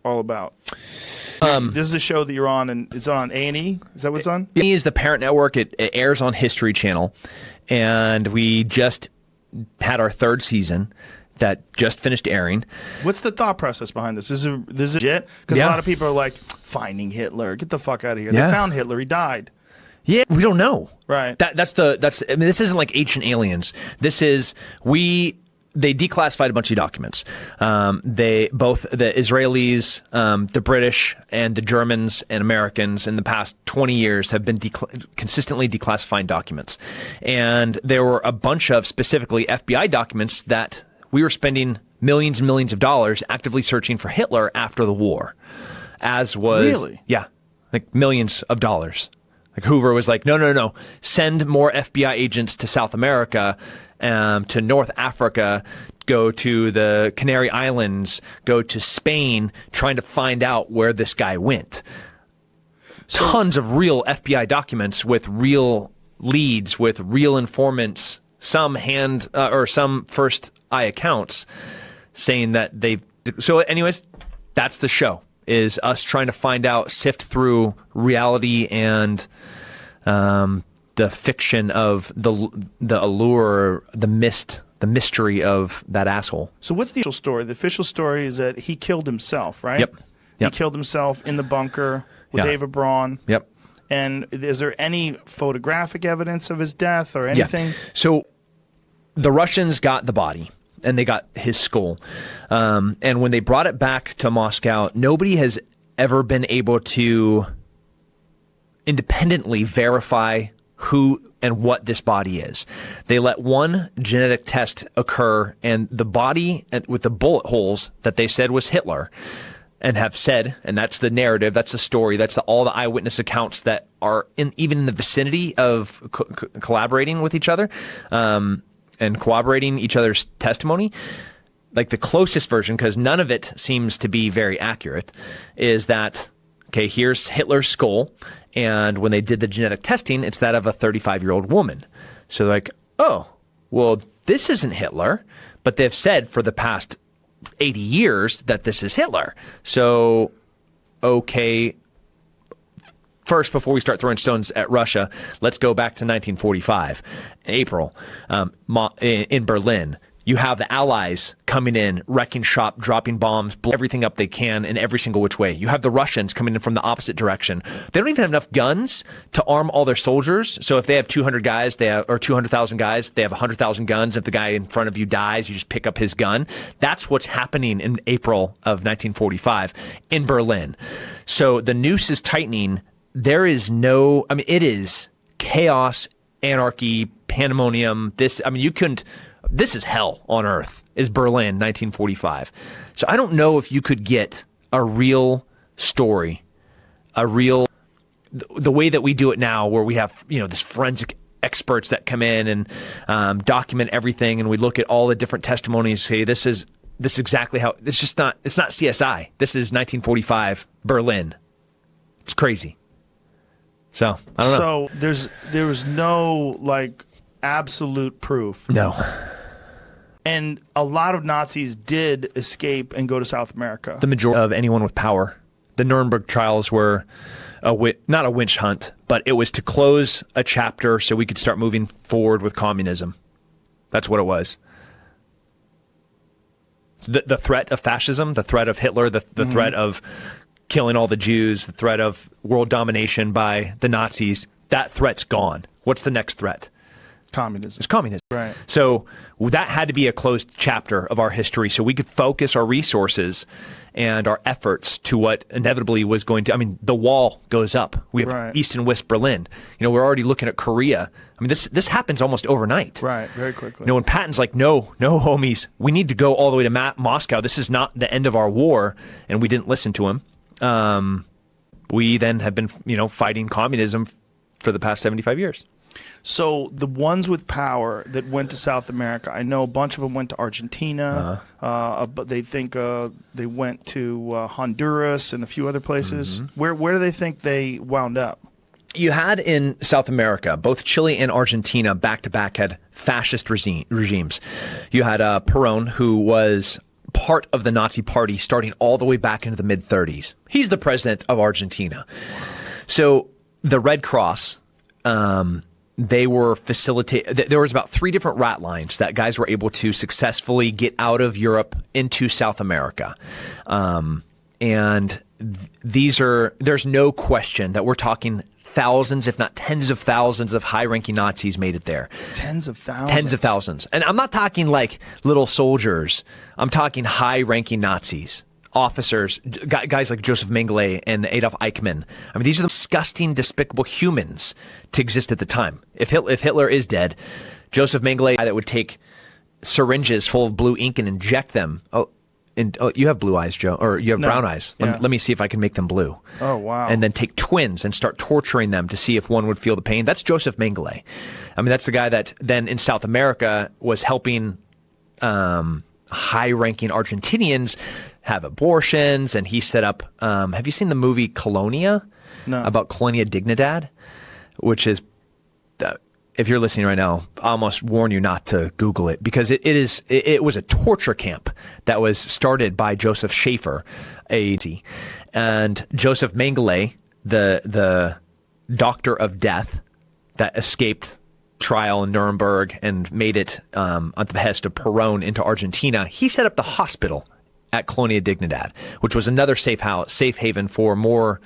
all about? This is a show that you're on, and it's on A&E. Is that what's on? A&E is the parent network. It airs on History Channel, and we just had our third season that just finished airing. What's the thought process behind this? This is legit? Because a lot of people are like, finding Hitler. Get the fuck out of here. They found Hitler. He died. Yeah, we don't know. Right. That's I mean, this isn't like Ancient Aliens. This is they declassified a bunch of documents. Both the Israelis, the British, and the Germans and Americans in the past 20 years have been consistently declassifying documents. And there were a bunch of specifically FBI documents that we were spending millions and millions of dollars actively searching for Hitler after the war. Really? Yeah, like millions of dollars. Like Hoover was like, no, send more FBI agents to South America, to North Africa, go to the Canary Islands, go to Spain, trying to find out where this guy went. Tons of real FBI documents with real leads, with real informants, some some first eye accounts saying that they've. So anyways, that's the show, is us trying to find out, sift through reality and the fiction of the allure, the mystery of that asshole. So what's the official story? The official story is that he killed himself, right? Yep. He killed himself in the bunker with Ava Braun. Yep. And is there any photographic evidence of his death or anything? Yeah. So the Russians got the body, and they got his skull. And when they brought it back to Moscow, nobody has ever been able to independently verify who and what this body is. They let one genetic test occur, and the body with the bullet holes that they said was Hitler, and have said, and that's the narrative, that's the story, that's all the eyewitness accounts that are even in the vicinity of collaborating with each other, and corroborating each other's testimony. Like the closest version, because none of it seems to be very accurate, is that, okay, here's Hitler's skull, and when they did the genetic testing, it's that of a 35-year-old woman. So they're like, oh, well, this isn't Hitler, but they've said for the past 80 years that this is Hitler. So, okay, first, before we start throwing stones at Russia, let's go back to 1945, April, in Berlin. You have the Allies coming in, wrecking shop, dropping bombs, blowing everything up they can in every single which way. You have the Russians coming in from the opposite direction. They don't even have enough guns to arm all their soldiers. So if they have 200 guys, or 200,000 guys, they have 100,000 guns. If the guy in front of you dies, you just pick up his gun. That's what's happening in April of 1945 in Berlin. So the noose is tightening. There is it is chaos, anarchy, pandemonium. This is hell on earth, is Berlin, 1945. So I don't know if you could get a real story, the way that we do it now, where we have, this forensic experts that come in and document everything, and we look at all the different testimonies, say this is exactly how. It's not CSI. This is 1945 Berlin. It's crazy. So I don't know. So there was no absolute proof. No. And a lot of Nazis did escape and go to South America. The majority of anyone with power. The Nuremberg trials were not a witch hunt, but it was to close a chapter so we could start moving forward with communism. That's what it was. The threat of fascism, the threat of Hitler, the threat of killing all the Jews, the threat of world domination by the Nazis, that threat's gone. What's the next threat? Communism. It's communism. Right. So that had to be a closed chapter of our history, so we could focus our resources and our efforts to what inevitably was going to. The wall goes up. We have East and West Berlin. We're already looking at Korea. This happens almost overnight. Right. Very quickly. When Patton's like, no, homies, we need to go all the way to Moscow. This is not the end of our war, and we didn't listen to him. We then have been, fighting communism for the past 75 years. So the ones with power that went to South America, I know a bunch of them went to Argentina, but they think they went to Honduras and a few other places. Mm-hmm. Where do they think they wound up? You had in South America, both Chile and Argentina back-to-back had fascist regimes. You had Perón, who was part of the Nazi Party starting all the way back into the mid-30s. He's the president of Argentina. So the Red Cross, they were there was about 3 different rat lines that guys were able to successfully get out of Europe into South America. And there's no question that we're talking thousands, if not tens of thousands of high-ranking Nazis made it there. Tens of thousands? Tens of thousands. And I'm not talking like little soldiers. I'm talking high-ranking Nazis, officers, guys like Joseph Mengele and Adolf Eichmann. I mean, these are the disgusting, despicable humans to exist at the time. If Hitler is dead, Joseph Mengele, that would take syringes full of blue ink and inject them. You have blue eyes, Joe, or you have brown eyes. Let me see if I can make them blue. Oh, wow. And then take twins and start torturing them to see if one would feel the pain. That's Joseph Mengele. I mean, that's the guy that then in South America was helping high-ranking Argentinians have abortions, and he set up, have you seen the movie Colonia? No. About Colonia Dignidad, which is, if you're listening right now, I almost warn you not to Google it, because it was a torture camp that was started by Joseph Schaefer, and Joseph Mengele, the doctor of death that escaped trial in Nuremberg and made it at the behest of Perón into Argentina. He set up the hospital at Colonia Dignidad, which was another safe haven for more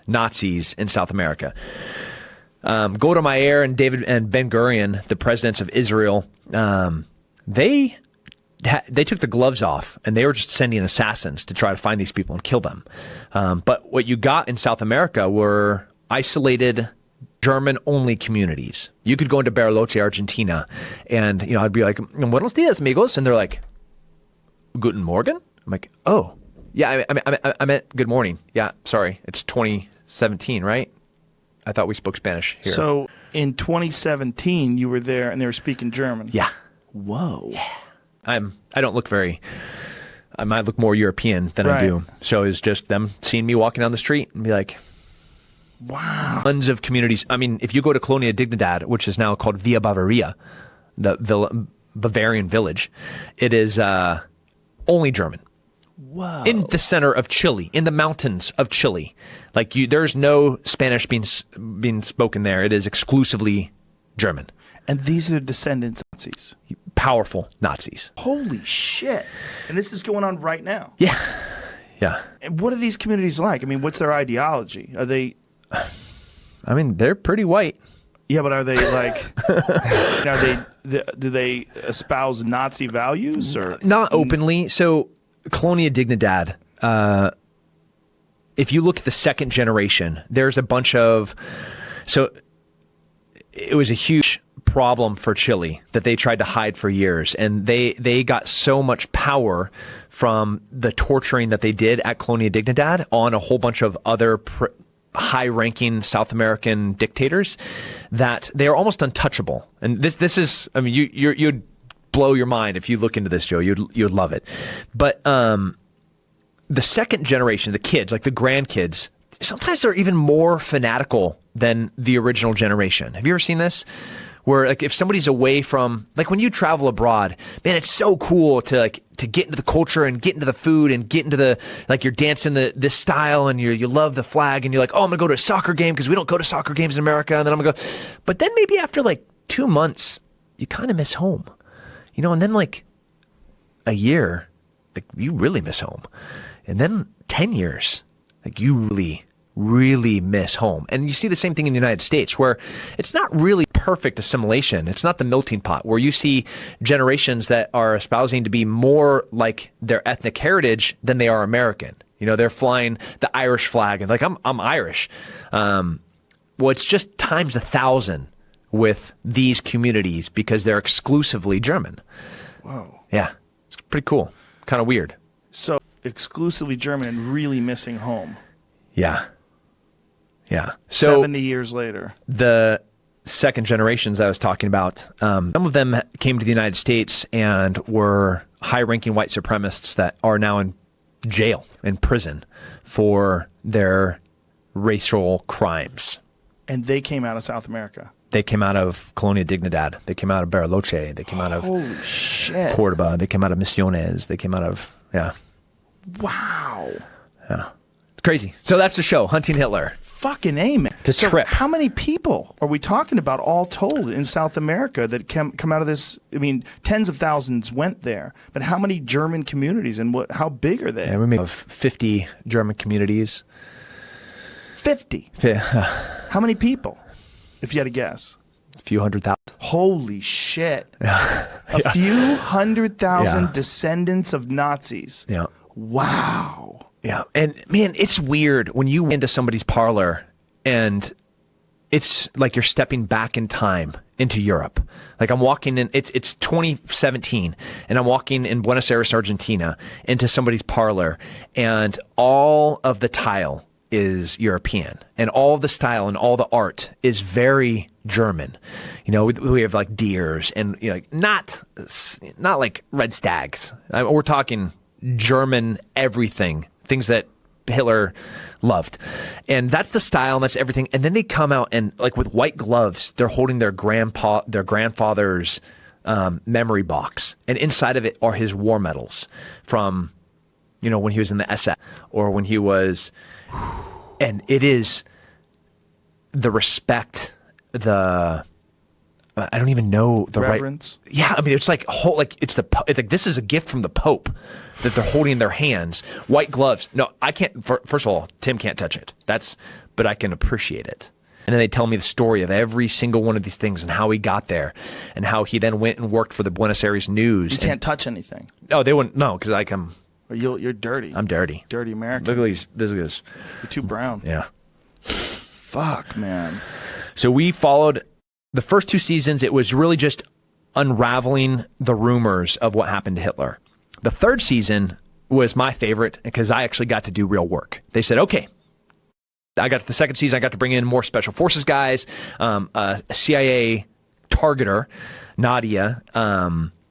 Nazis in South America. Golda Meir and Ben Gurion, the presidents of Israel, they took the gloves off and they were just sending assassins to try to find these people and kill them. But what you got in South America were isolated German-only communities. You could go into Bariloche, Argentina, and I'd be like, "Buenos dias, amigos," and they're like, "Guten Morgen." I'm like, "Oh, yeah, I meant good morning. Yeah, sorry, it's 2017, right? I thought we spoke Spanish here." So in 2017, you were there, and they were speaking German. Yeah. Whoa. Yeah. I don't look I might look more European than I do. So it's just them seeing me walking down the street and be like, wow. Tons of communities. I mean, if you go to Colonia Dignidad, which is now called Villa Bavaria, the Bavarian village, it is only German. Whoa. In the center of Chile, in the mountains of Chile. Like there's no Spanish being spoken there. It is exclusively German. And these are the descendants of Nazis. Powerful Nazis. Holy shit. And this is going on right now. Yeah. Yeah. And what are these communities like? I mean, what's their ideology? Are they... I mean, they're pretty white. Yeah, but are they like... do they espouse Nazi values? Or not openly. So Colonia Dignidad, if you look at the second generation, there's a bunch of... So it was a huge problem for Chile that they tried to hide for years. And they got so much power from the torturing that they did at Colonia Dignidad on a whole bunch of other high-ranking South American dictators that they are almost untouchable. And this is, I mean, you'd blow your mind if you look into this, Joe. You'd love it. But the second generation, the kids, like the grandkids, sometimes they're even more fanatical than the original generation. Have you ever seen this? Where like if somebody's away from, like when you travel abroad, man, it's so cool to get into the culture and get into the food and get into the, like you're dancing this style and you love the flag and you're like, oh, I'm gonna go to a soccer game because we don't go to soccer games in America, and then I'm gonna go. But then maybe after like 2 months, you kind of miss home, and then like a year, like you really miss home, and then 10 years, like you really miss home. And you see the same thing in the United States, where it's not really perfect assimilation. It's not the melting pot, where you see generations that are espousing to be more like their ethnic heritage than they are American. They're flying the Irish flag and like, I'm Irish. Well, it's just times 1,000 with these communities because they're exclusively German. Whoa. Yeah. It's pretty cool. Kind of weird. So exclusively German and really missing home. Yeah. Yeah. So 70 years later. The second generations I was talking about, some of them came to the United States and were high-ranking white supremacists that are now in jail, in prison, for their racial crimes. And they came out of South America. They came out of Colonia Dignidad. They came out of Bariloche. They came out of Holy shit. Cordoba. They came out of Misiones. They came out of Yeah. Wow. Yeah. It's crazy. So that's the show, Hunting Hitler. Fucking A, man. It's a trip. How many people are we talking about all told in South America that come out of this? I mean, tens of thousands went there, but how many German communities and how big are they? Yeah, we may have 50 German communities. 50. How many people, if you had to guess? A few 100,000. Holy shit. Yeah. A few 100,000 Yeah. descendants of Nazis. Yeah. Wow. Yeah. And man, it's weird when you into somebody's parlor and it's like you're stepping back in time into Europe. Like I'm walking in, it's 2017 and I'm walking in Buenos Aires, Argentina into somebody's parlor and all of the tile is European and all the style and all the art is very German. You know, we have like deers and like not like red stags. We're talking German everything, things that Hitler loved. And that's the style and that's everything. And then they come out and like with white gloves, they're holding their grandfather's memory box. And inside of it are his war medals from, when he was in the SS or when he was, and it is the respect, I don't even know the reverence. Right. Yeah, I mean, it's like it's like this is a gift from the Pope that they're holding in their hands. White gloves. No, I can't. First of all, Tim can't touch it. But I can appreciate it. And then they tell me the story of every single one of these things and how he got there, and how he then went and worked for the Buenos Aires News. You can't touch anything. No, they wouldn't. No, because I'm. You're dirty. I'm dirty. Dirty American. Look at this. You're too brown. Yeah. Fuck, man. So we followed. The first 2 seasons, it was really just unraveling the rumors of what happened to Hitler. The 3rd season was my favorite because I actually got to do real work. They said, okay, the 2nd season, I got to bring in more special forces guys, a CIA targeter, Nadia,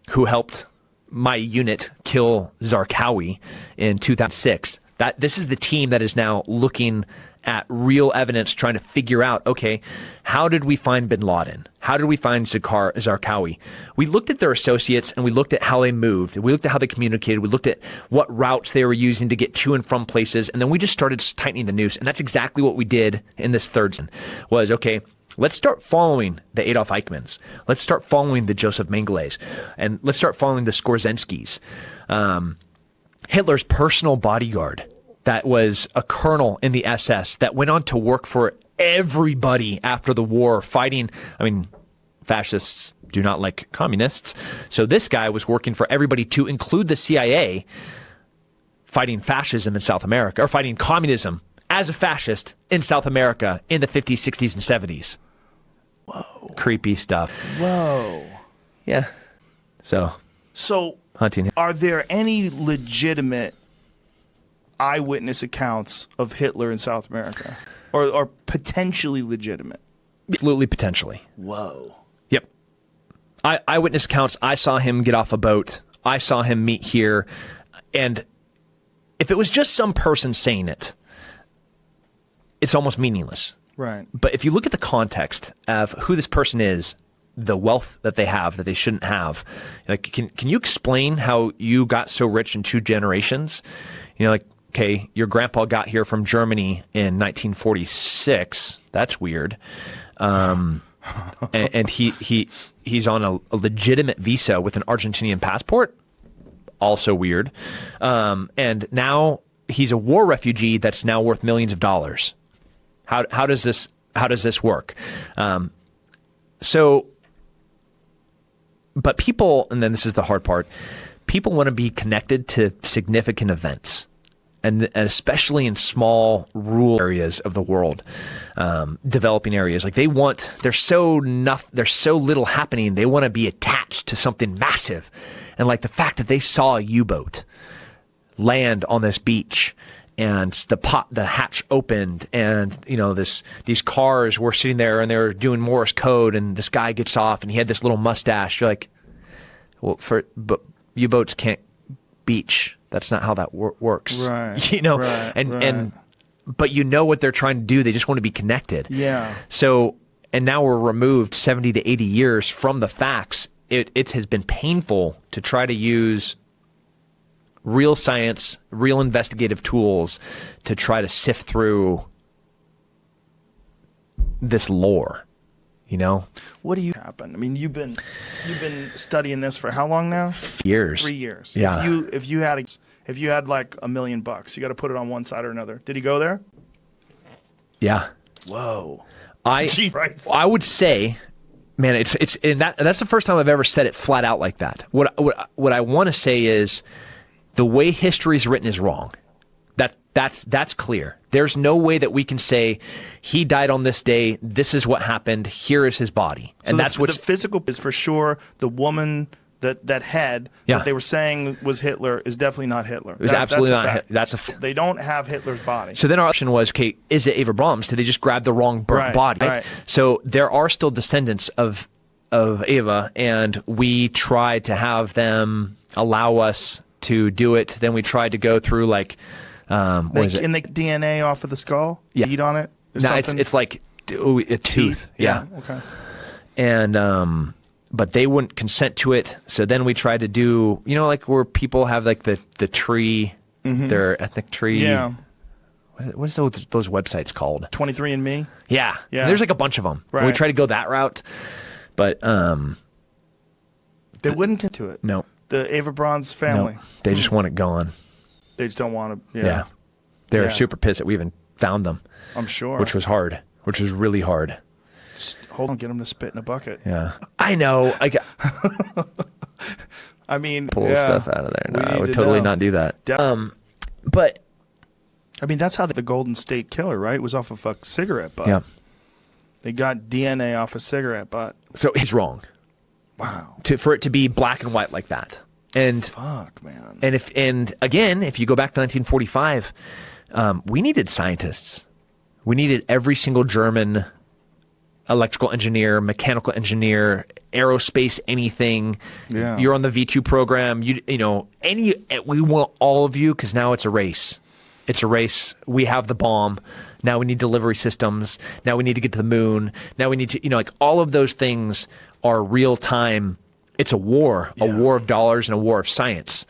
who helped my unit kill Zarqawi in 2006. This is the team that is now looking at real evidence, trying to figure out, okay, how did we find bin Laden? How did we find Zarqawi? We looked at their associates and we looked at how they moved. We looked at how they communicated. We looked at what routes they were using to get to and from places. And then we just started tightening the noose. And that's exactly what we did in this 3rd season was, okay, let's start following the Adolf Eichmanns. Let's start following the Joseph Mengeles. And let's start following the Skorzynskis. Hitler's personal bodyguard that was a colonel in the SS that went on to work for everybody after the war fighting. I mean, fascists do not like communists. So this guy was working for everybody to include the CIA fighting fascism in South America or fighting communism as a fascist in South America in the 50s, 60s, and 70s. Whoa. Creepy stuff. Whoa. Yeah. So hunting. Are there any legitimate eyewitness accounts of Hitler in South America? Or potentially legitimate? Absolutely, potentially. Whoa. Yep. Eyewitness accounts. I saw him get off a boat. I saw him meet here. And if it was just some person saying it, it's almost meaningless. Right. But if you look at the context of who this person is, the wealth that they have that they shouldn't have, like, can you explain how you got so rich in 2 generations? Like, okay, your grandpa got here from Germany in 1946. That's weird. And he's on a legitimate visa with an Argentinian passport. Also weird. And now he's a war refugee that's now worth millions of dollars. How does this work? But people, and then this is the hard part, people want to be connected to significant events. And especially in small rural areas of the world, developing areas, like there's so little happening. They want to be attached to something massive, and like the fact that they saw a U-boat land on this beach, and the hatch opened, and these cars were sitting there and they were doing Morse code, and this guy gets off and he had this little mustache. You're like, well, but U-boats can't beach. That's not how that works. Right. And but what they're trying to do. They just want to be connected. Yeah. So, and now we're removed 70 to 80 years from the facts. It has been painful to try to use real science, real investigative tools to try to sift through this lore, you know? What do you happen? I mean, you've been studying this for how long now? Years. 3 years. Yeah. If you had like $1 million, you got to put it on one side or another. Did he go there? Yeah. Whoa. I would say, man, it's and that's the first time I've ever said it flat out like that. What I want to say is the way history is written is wrong. That's clear. There's no way that we can say he died on this day. This is what happened. Here is his body, and so that's what the physical is for sure. The woman that head that they were saying was Hitler is definitely not Hitler. It was absolutely not. That's they don't have Hitler's body. So then our option was, okay, is it Eva Braun's? Did they just grab the wrong body? Right. So there are still descendants of Eva, and we tried to have them allow us to do it. Then we tried to go through like. And they DNA off of the skull? Yeah. Eat on it? No, it's like a tooth. Yeah. Okay. And but they wouldn't consent to it. So then we tried to do, you know, like where people have like the tree, their ethnic tree. Yeah. What is those websites called? 23andMe? Yeah. There's like a bunch of them. Right. We tried to go that route, but they wouldn't get to it. No. The Eva Braun's family. No, they just want it gone. They just don't want to. Yeah. They're super pissed that we even found them. I'm sure. Which was hard. Which was really hard. Just hold on, get them to spit in a bucket. Yeah. I know. I mean, pull stuff out of there. No, I would totally not do that. But I mean, that's how the Golden State Killer, right? It was off of a cigarette butt. Yeah. They got DNA off a cigarette butt. So he's wrong. Wow. For it to be black and white like that. And fuck, man. And again, if you go back to 1945, we needed scientists. We needed every single German electrical engineer, mechanical engineer, aerospace, anything. Yeah. You're on the V2 program. You know, we want all of you because now it's a race. It's a race. We have the bomb. Now we need delivery systems. Now we need to get to the moon. Now we need to, you know, like all of those things are real time. It's a war of dollars and a war of science.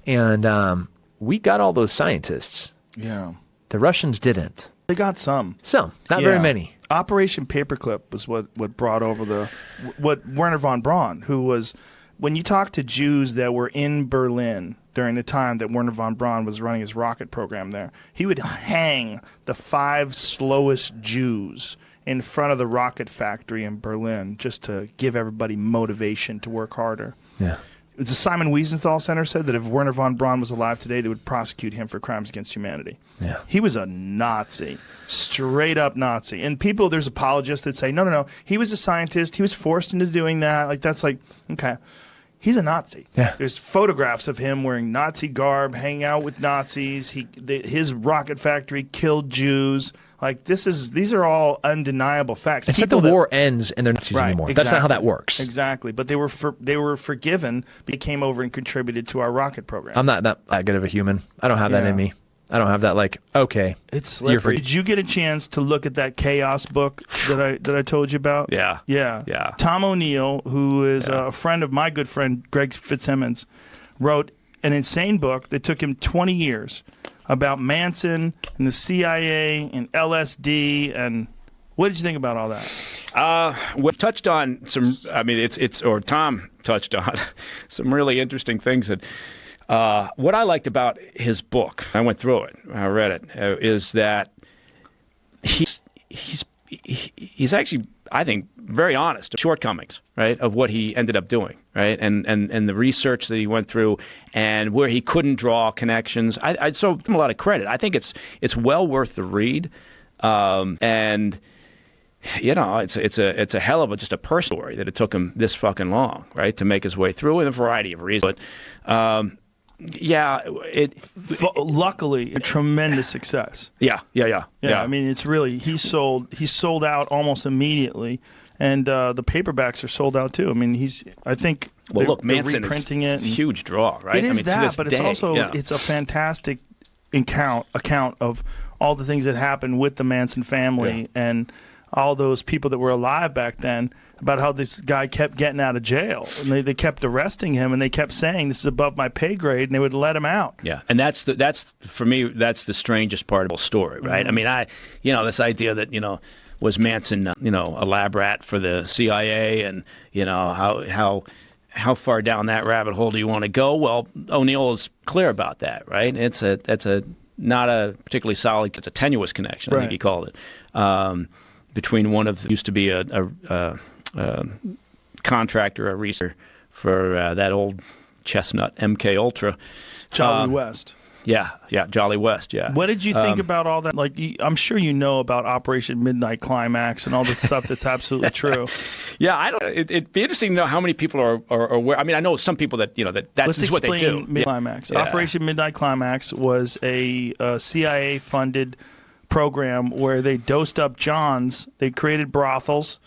And we got all those scientists. Yeah. The Russians didn't. They got some. Some, not very many. Operation Paperclip was what brought over what Werner von Braun, who was, when you talk to Jews that were in Berlin during the time that Werner von Braun was running his rocket program there, he would hang the 5 slowest Jews in front of the rocket factory in Berlin just to give everybody motivation to work harder. Yeah. The Simon Wiesenthal Center said that if Werner von Braun was alive today, they would prosecute him for crimes against humanity. Yeah. He was a Nazi, straight up Nazi. And there's apologists that say, no, he was a scientist. He was forced into doing that. Like, that's like, okay. He's a Nazi. Yeah. There's photographs of him wearing Nazi garb, hanging out with Nazis. His rocket factory killed Jews. Like, these are all undeniable facts. It's not the war ends and they're Nazis anymore. Exactly. That's not how that works. Exactly. But they were forgiven. They came over and contributed to our rocket program. I'm not that good of a human. I don't have that in me. I don't have that, like, okay. It's slippery. Did you get a chance to look at that Chaos book that I told you about? Yeah. Yeah. Tom O'Neill, who is a friend of my good friend Greg Fitzsimmons, wrote an insane book that took him 20 years about Manson and the CIA and LSD. And what did you think about all that? We touched on some. I mean, Tom touched on some really interesting things that. What I liked about his book, I went through it, I read it, is that he's actually, I think, very honest, shortcomings, right, of what he ended up doing, right, and the research that he went through, and where he couldn't draw connections. I'd so give him a lot of credit. I think it's well worth the read, and. You know, it's a hell of just a personal story that it took him this fucking long, right, to make his way through, in a variety of reasons. But luckily, a tremendous success. Yeah. I mean, it's really he sold out almost immediately, and the paperbacks are sold out too. I mean, look, Manson reprinting is a huge draw, right? It is it's also it's a fantastic account of all the things that happened with the Manson family and. all those people that were alive back then about how this guy kept getting out of jail. And they kept arresting him, and they kept saying, this is above my pay grade, and they would let him out. Yeah, and that's for me, that's the strangest part of the story, right? I mean, this idea that, was Manson, a lab rat for the CIA, and, how far down that rabbit hole do you want to go? Well, O'Neill is clear about that, right? That's not a particularly solid, it's a tenuous connection, I think he called it, between one of used to be a contractor, a researcher for that old chestnut MK Ultra, Jolly West. Yeah, Jolly West. Yeah. What did you think about all that? Like, I'm sure you know about Operation Midnight Climax and all the stuff that's absolutely true. Yeah, it'd be interesting to know how many people are aware. I mean, I know some people that that's what they do. Climax. Yeah. Operation Midnight Climax was a CIA-funded program where they dosed up Johns. They created brothels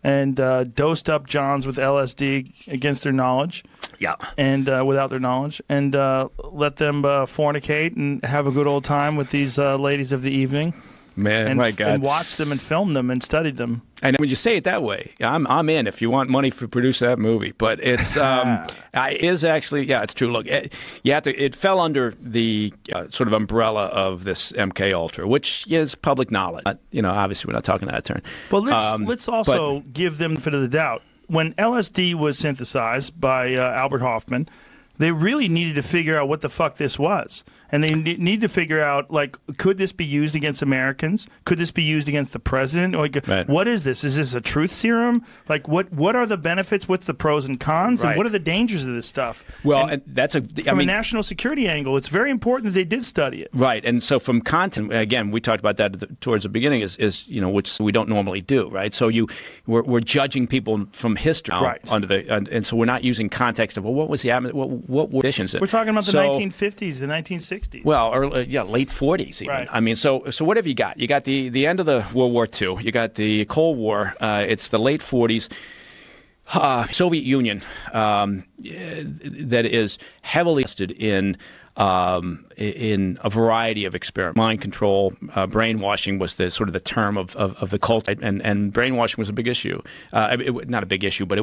and dosed up Johns with LSD against their knowledge. Yeah. And without their knowledge, and let them fornicate and have a good old time with these ladies of the evening. Man, and, my God. and watch them and film them and study them. And when you say it that way, I'm in if you want money to produce that movie. But it's it's true. Look, it fell under the sort of umbrella of this MK Ultra, which is public knowledge. Obviously we're not talking out of turn. Well, let's also give them the benefit of the doubt. When LSD was synthesized by Albert Hoffman, they really needed to figure out what the fuck this was. And they need to figure out, like, could this be used against Americans? Could this be used against the president? Like, what is this? Is this a truth serum? Like, what are the benefits? What's the pros and cons? And what are the dangers of this stuff? Well, and that's from a national security angle, it's very important that they did study it. Right. And so from content, again, we talked about that towards the beginning, is which we don't normally do, right? So we're judging people from history and so we're not using context of, well, what was the what were conditions? We're talking about the 1950s, the 1960s. Well, late 40s even. Right. I mean, so what have you got? You got the end of the World War II. You got the Cold War. It's the late 40s. Soviet Union that is heavily invested in a variety of experiments. Mind control, brainwashing was the sort of the term of the cult, and brainwashing was a big issue. Not a big issue, but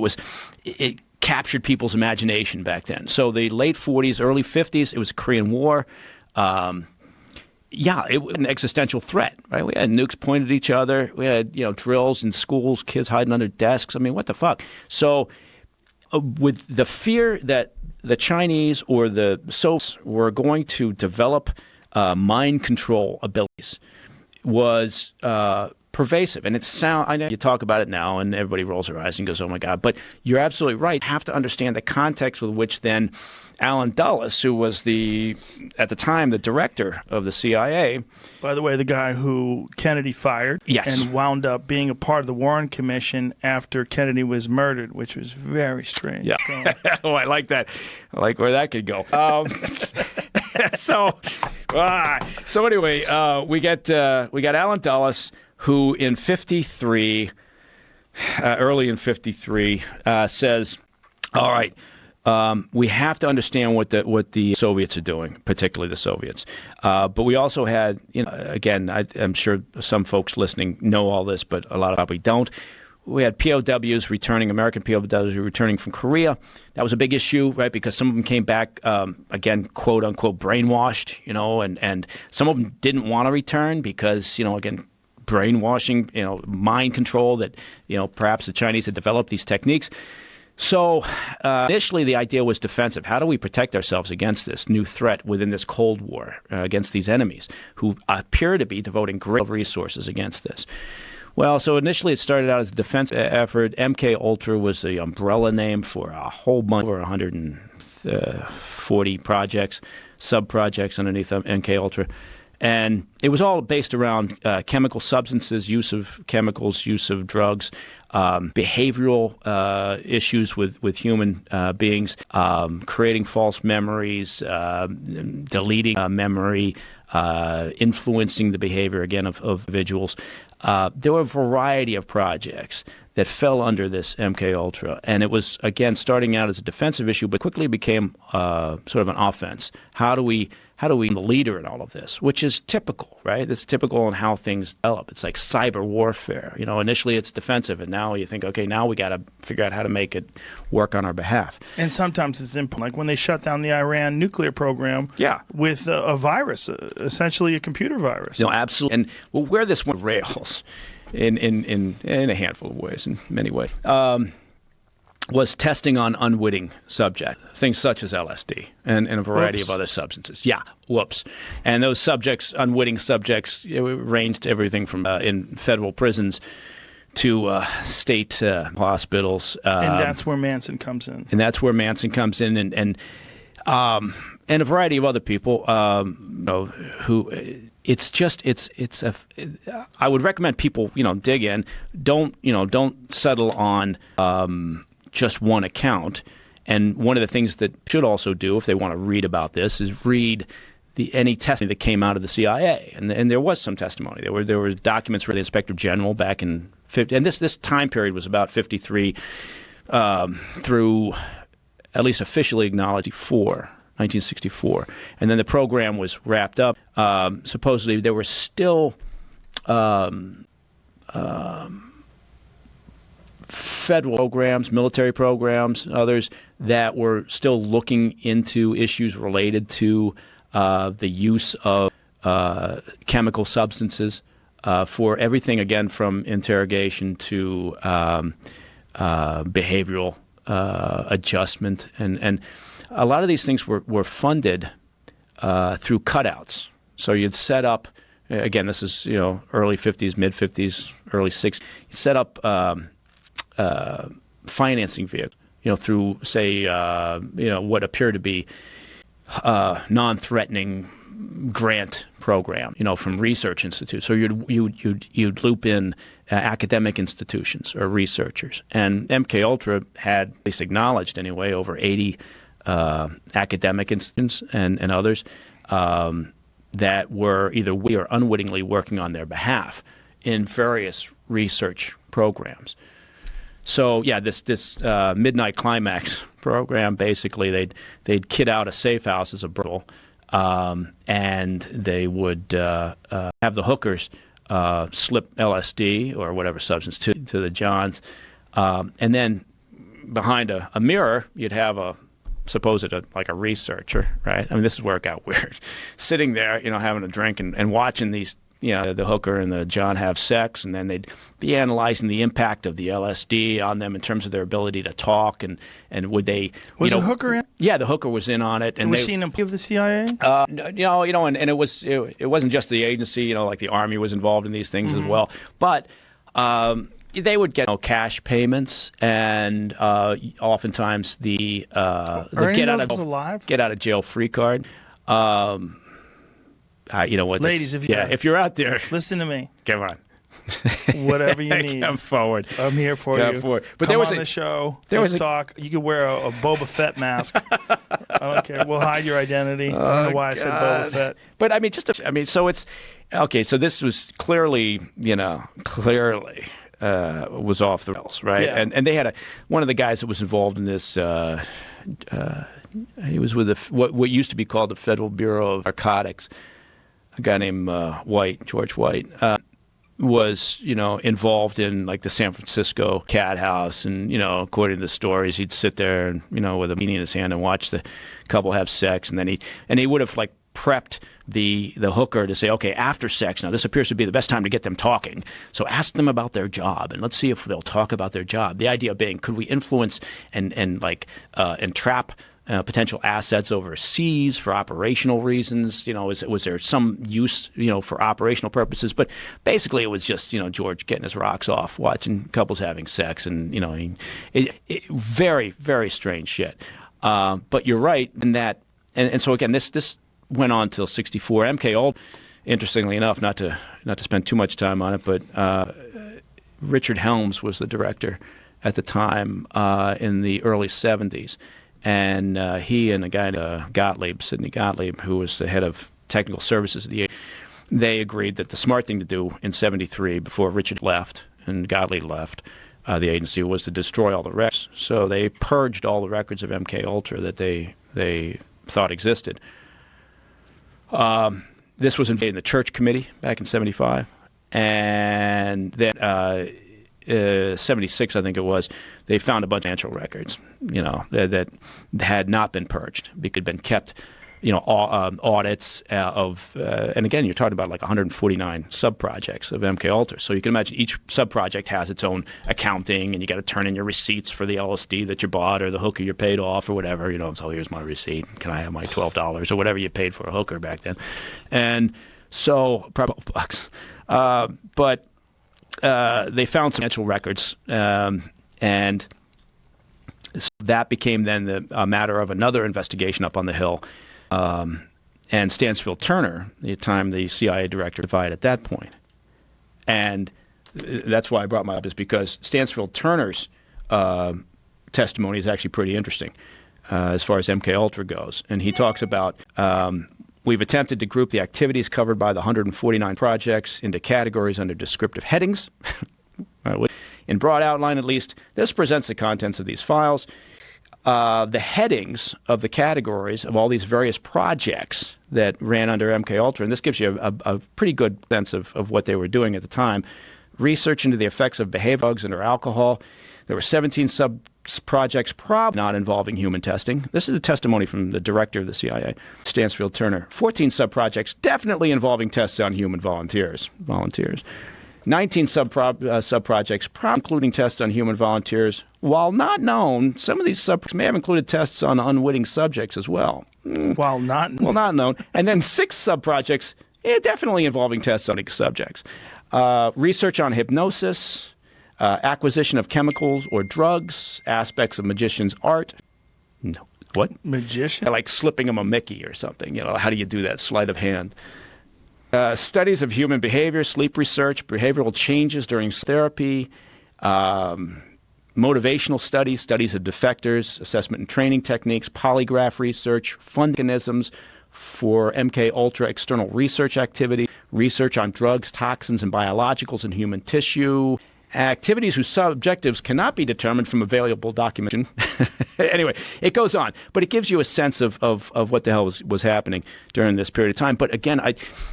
it captured people's imagination back then. So the late 40s, early 50s, it was a Korean War. It was an existential threat, right? We had nukes pointed at each other. We had, drills in schools, kids hiding under desks. I mean, what the fuck? So with the fear that the Chinese or the Soviets were going to develop mind control abilities was pervasive. And I know you talk about it now and everybody rolls their eyes and goes, oh my God. But you're absolutely right. You have to understand the context with which then Alan Dulles, who was at the time, the director of the CIA. By the way, the guy who Kennedy fired and wound up being a part of the Warren Commission after Kennedy was murdered, which was very strange. Yeah. Oh, I like that. I like where that could go. So anyway, we got Alan Dulles, who in 53, early in 53, says, all right, we have to understand what the Soviets are doing, particularly the Soviets. But we also had, again, I'm sure some folks listening know all this, but a lot of probably don't. We had POWs returning, American POWs returning from Korea. That was a big issue, right? Because some of them came back, again, quote unquote, brainwashed, and some of them didn't want to return because, again, brainwashing, mind control that, perhaps the Chinese had developed these techniques. So initially the idea was defensive. How do we protect ourselves against this new threat within this Cold War, against these enemies who appear to be devoting great resources against this? Well, so initially it started out as a defense effort. MK Ultra was the umbrella name for a whole bunch, over 140 projects, sub-projects underneath MK Ultra. And it was all based around chemical substances, use of chemicals, use of drugs, behavioral issues with human beings, creating false memories, deleting memory, influencing the behavior, again, of individuals. There were a variety of projects that fell under this MK Ultra, and it was, again, starting out as a defensive issue, but quickly became sort of an offense. How do we the leader in all of this, which is typical, right? It's typical in how things develop. It's like cyber warfare. Initially it's defensive, and now you think, okay, now we got to figure out how to make it work on our behalf. And sometimes it's simple, like when they shut down the Iran nuclear program with a virus, essentially a computer virus. No, absolutely. And where this went rails in a handful of ways, in many ways, was testing on unwitting subjects, things such as LSD and a variety of other substances. Yeah, whoops. And those subjects, unwitting subjects, ranged everything from in federal prisons to state hospitals. And that's where Manson comes in. And a variety of other people who I would recommend people dig in. Don't settle on just one account. And one of the things that should also do, if they want to read about this, is read any testimony that came out of the CIA. And there was some testimony. There were documents from the Inspector General back in 50, and this time period was about 53 through at least officially acknowledged 1964. And then the program was wrapped up. Supposedly there were still federal programs, military programs, others that were still looking into issues related to the use of chemical substances for everything, again, from interrogation to behavioral adjustment. And a lot of these things were funded through cutouts. So you'd set up, again, this is early 50s, mid 50s, early 60s. You'd set up financing vehicles, through, say, what appear to be non-threatening grant program, from research institutes. So you'd loop in academic institutions or researchers. And MK Ultra had, at least acknowledged anyway, over 80 academic institutions and others that were either wittingly or unwittingly working on their behalf in various research programs. So yeah, this Midnight Climax program, basically they'd kit out a safe house as a brothel, and they would have the hookers slip LSD or whatever substance to the johns, and then behind a mirror you'd have a researcher, right? I mean, this is where it got weird. Sitting there, having a drink and watching these, the hooker and the John have sex, and then they'd be analyzing the impact of the LSD on them in terms of their ability to talk, and would they... Was the hooker in? Yeah, the hooker was in on it. And was she an employee of the CIA? And it wasn't just the agency, like the Army was involved in these things as well. But they would get cash payments, and oftentimes the get out of jail free card. Ladies, if you're out there, listen to me. Come on. Whatever you need. Come forward. I'm here for you. Forward. But Come on the show. Let's talk. You could wear a Boba Fett mask. I don't care. We'll hide your identity. I don't know why I said Boba Fett. But I mean, so it's okay. So this was clearly, was off the rails, right? Yeah. And they had one of the guys that was involved in this. He was with what used to be called the Federal Bureau of Narcotics. A guy named George White, was involved in like the San Francisco cat house, and according to the stories, he'd sit there and with a beanie in his hand and watch the couple have sex, and then he would have like prepped the hooker to say, okay, after sex, now this appears to be the best time to get them talking, so ask them about their job and let's see if they'll talk about their job. The idea being, could we influence and entrap potential assets overseas for operational reasons? Was there some use, for operational purposes? But basically, it was just, George getting his rocks off, watching couples having sex, and very, very strange shit. But you're right in that, and so again, this went on till '64. MK Ultra, interestingly enough, not to spend too much time on it, but Richard Helms was the director at the time in the early '70s. And he and a guy named Sidney Gottlieb, who was the head of technical services of the agency, they agreed that the smart thing to do in '73, before Richard left and Gottlieb left the agency, was to destroy all the records. So they purged all the records of MK Ultra that they thought existed. This was in the Church Committee back in 75. And then 76, I think it was, they found a bunch of financial records, that had not been purged because had been kept, audits of, and again, you're talking about like 149 sub-projects of MK Ultra. So you can imagine each sub-project has its own accounting, and you got to turn in your receipts for the LSD that you bought or the hooker you paid off or whatever. So here's my receipt. Can I have my $12 or whatever you paid for a hooker back then? And so probably $12. But they found some financial records, and so that became then a matter of another investigation up on the Hill. And Stansfield Turner, the time the CIA director, testified at that point. And that's why I brought my up, is because Stansfield Turner's testimony is actually pretty interesting as far as MK Ultra goes. And he talks about, we've attempted to group the activities covered by the 149 projects into categories under descriptive headings. In broad outline, at least, this presents the contents of these files. The headings of the categories of all these various projects that ran under MK Ultra, and this gives you a pretty good sense of what they were doing at the time. Research into the effects of behavior drugs and or alcohol. There were 17 sub-projects probably not involving human testing. This is a testimony from the director of the CIA, Stansfield Turner. 14 sub-projects definitely involving tests on human volunteers. 19 sub-projects, including tests on human volunteers. While not known, some of these sub-projects may have included tests on unwitting subjects as well. While not known. And then 6 sub-projects, definitely involving tests on subjects. Research on hypnosis, acquisition of chemicals or drugs, aspects of magician's art. No. What? Magician? Like slipping him a Mickey or something. How do you do that? Sleight of hand. Studies of human behavior, sleep research, behavioral changes during therapy, motivational studies, studies of defectors, assessment and training techniques, polygraph research, fund mechanisms for MK Ultra external research activity, research on drugs, toxins, and biologicals in human tissue, activities whose objectives cannot be determined from available documentation. Anyway, it goes on, but it gives you a sense of what the hell was happening during this period of time. But again,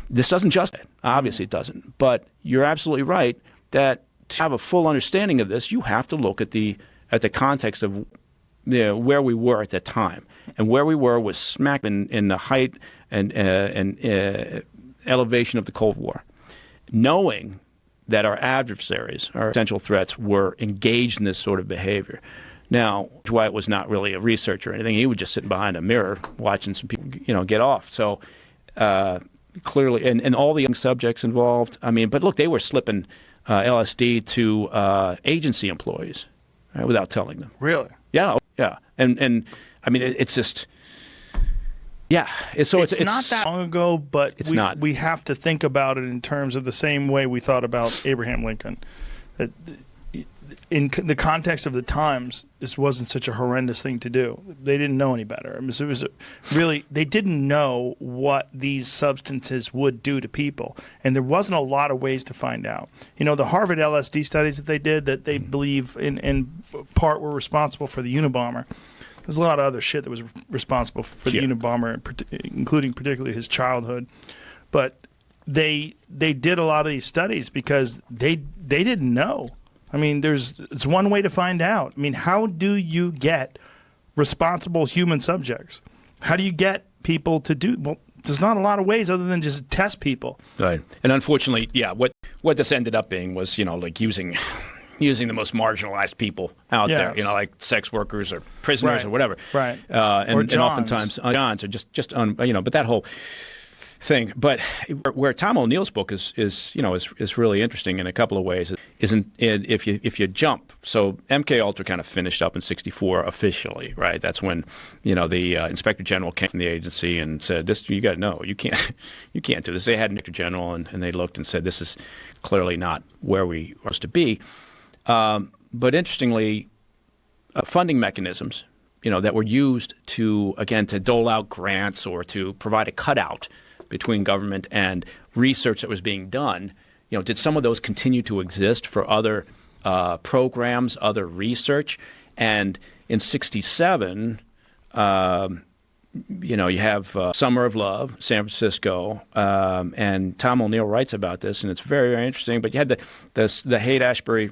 this doesn't justify it. Obviously it doesn't. But you're absolutely right that to have a full understanding of this, you have to look at the context of where we were at that time. And where we were was smack in the height and elevation of the Cold War. Knowing that our adversaries, our potential threats, were engaged in this sort of behavior. Now, Dwight was not really a researcher or anything. He was just sitting behind a mirror watching some people, get off. So clearly, and all the young subjects involved, but look, they were slipping LSD to agency employees, right, without telling them. Really? Yeah. And it's just... Yeah, it's not that long ago, but it's not. We have to think about it in terms of the same way we thought about Abraham Lincoln. That in the context of the times, this wasn't such a horrendous thing to do. They didn't know any better. They didn't know what these substances would do to people, and there wasn't a lot of ways to find out. The Harvard LSD studies that they did, that they believe in part were responsible for the Unabomber. There's a lot of other shit that was responsible for the Unabomber, including particularly his childhood. But they did a lot of these studies because they didn't know. It's one way to find out. How do you get responsible human subjects? How do you get people to do? Well, there's not a lot of ways other than just test people. Right. And unfortunately, what this ended up being was, like using the most marginalized people out there, like sex workers or prisoners or whatever. Right. And oftentimes Johns are just but that whole thing. But where Tom O'Neill's book is really interesting in a couple of ways. If you jump, so MK Ultra kind of finished up in '64 officially, right? That's when the Inspector General came from the agency and said, "This you got to know, you can't do this." They had an Inspector General and they looked and said, "This is clearly not where we are supposed to be." But interestingly, funding mechanisms, that were used to dole out grants or to provide a cutout between government and research that was being done, did some of those continue to exist for other programs, other research? And in '67, you have Summer of Love, San Francisco, and Tom O'Neill writes about this, and it's very, very interesting. But you had the Haight-Ashbury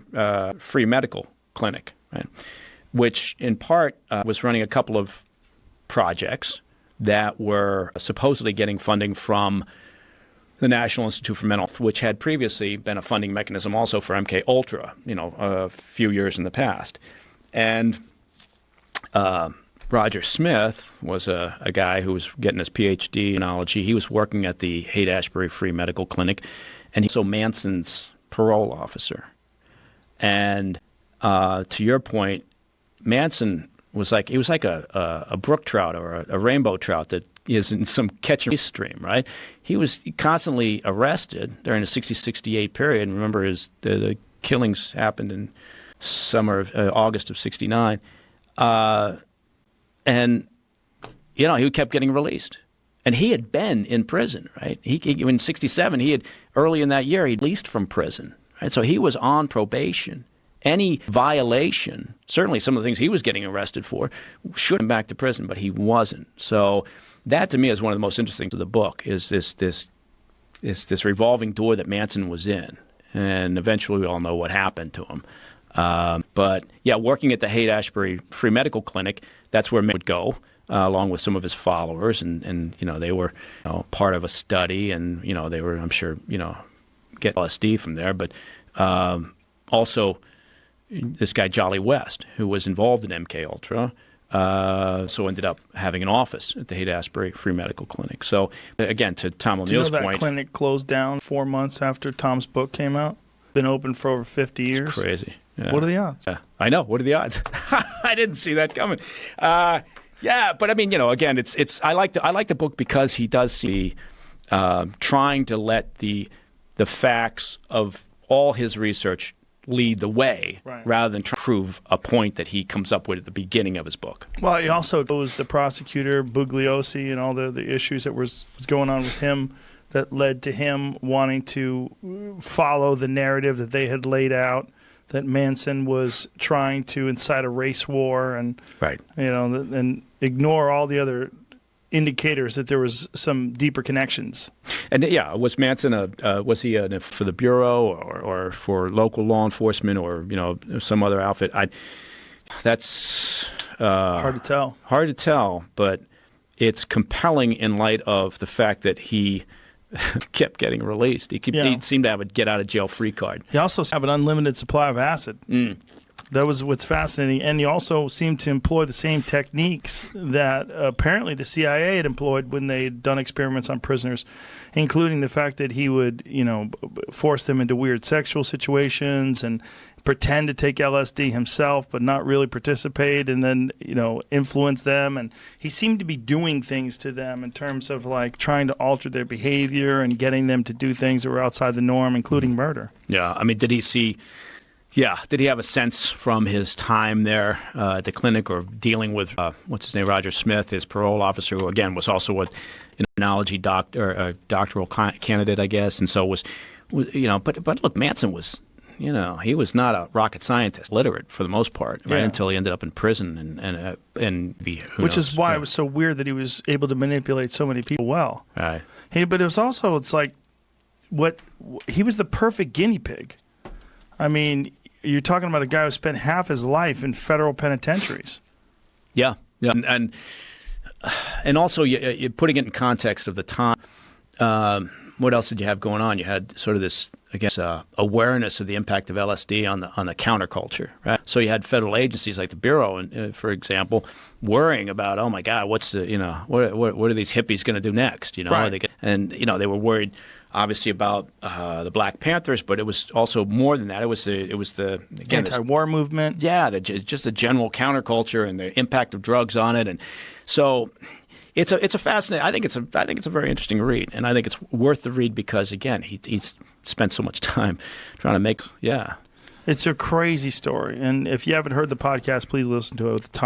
Free Medical Clinic, right, which in part was running a couple of projects that were supposedly getting funding from the National Institute for Mental Health, which had previously been a funding mechanism also for MK Ultra, a few years in the past. And Roger Smith was a guy who was getting his PhD in neurology. He was working at the Haight-Ashbury Free Medical Clinic, and he's also Manson's parole officer. And to your point, Manson was like a brook trout or a rainbow trout that is in some catch-and-release stream, right? He was constantly arrested during the 60-68 period. And remember, the killings happened in August of 69. And, he kept getting released. And he had been in prison, right? In 67, early in that year, he'd released from prison, right? So he was on probation. Any violation, certainly some of the things he was getting arrested for, should have been back to prison, but he wasn't. So that, to me, is one of the most interesting to the book, is this revolving door that Manson was in. And eventually we all know what happened to him. But, working at the Haight-Ashbury Free Medical Clinic, that's where Manson would go, along with some of his followers. And they were part of a study, and, they were, I'm sure, get LSD from there. But also this guy, Jolly West, who was involved in MK Ultra, so ended up having an office at the Haight-Ashbury Free Medical Clinic. So, again, to Tom O'Neill's that point, clinic closed down 4 months after Tom's book came out? Been open for over 50 years. It's crazy. Yeah. What are the odds? I know. What are the odds? I didn't see that coming. But I mean, again, it's. I like the book because he does see trying to let the facts of all his research lead the way, right, rather than try to prove a point that he comes up with at the beginning of his book. Well, he also was the prosecutor, Bugliosi, and all the issues that was going on with him that led to him wanting to follow the narrative that they had laid out, that Manson was trying to incite a race war and, right, and ignore all the other indicators that there was some deeper connections. And was Manson was he for the Bureau or for local law enforcement or some other outfit? That's hard to tell. Hard to tell, but it's compelling in light of the fact that he kept getting released. He seemed to have a get out of jail free card. He also have an unlimited supply of acid. That was what's fascinating. And he also seemed to employ the same techniques that apparently the CIA had employed when they'd done experiments on prisoners, including the fact that he would, force them into weird sexual situations and pretend to take LSD himself but not really participate, and then, influence them. And he seemed to be doing things to them in terms of like trying to alter their behavior and getting them to do things that were outside the norm, including murder. Yeah. I mean, did he have a sense from his time there at the clinic or dealing with, Roger Smith, his parole officer, who, again, was also an immunology doctoral candidate, I guess, and so was but look, Manson was, he was not a rocket scientist, literate for the most part, right, until he ended up in prison which is why it was so weird that he was able to manipulate so many people well. Right. But it was also, it's like, he was the perfect guinea pig. I mean, you're talking about a guy who spent half his life in federal penitentiaries. Yeah, and also you're putting it in context of the time. What else did you have going on? You had sort of this, I guess, awareness of the impact of LSD on the counterculture, right? So you had federal agencies like the Bureau, for example, worrying about, oh my God, what's the, what are these hippies going to do next? Right. They were worried, obviously, about the Black Panthers, but it was also more than that. It was the again, anti-war movement. Yeah, just the general counterculture and the impact of drugs on it, and so it's a fascinating. I think it's a very interesting read, and I think it's worth the read because, again, he's spent so much time trying to make. Yeah, it's a crazy story, and if you haven't heard the podcast, please listen to it with Tom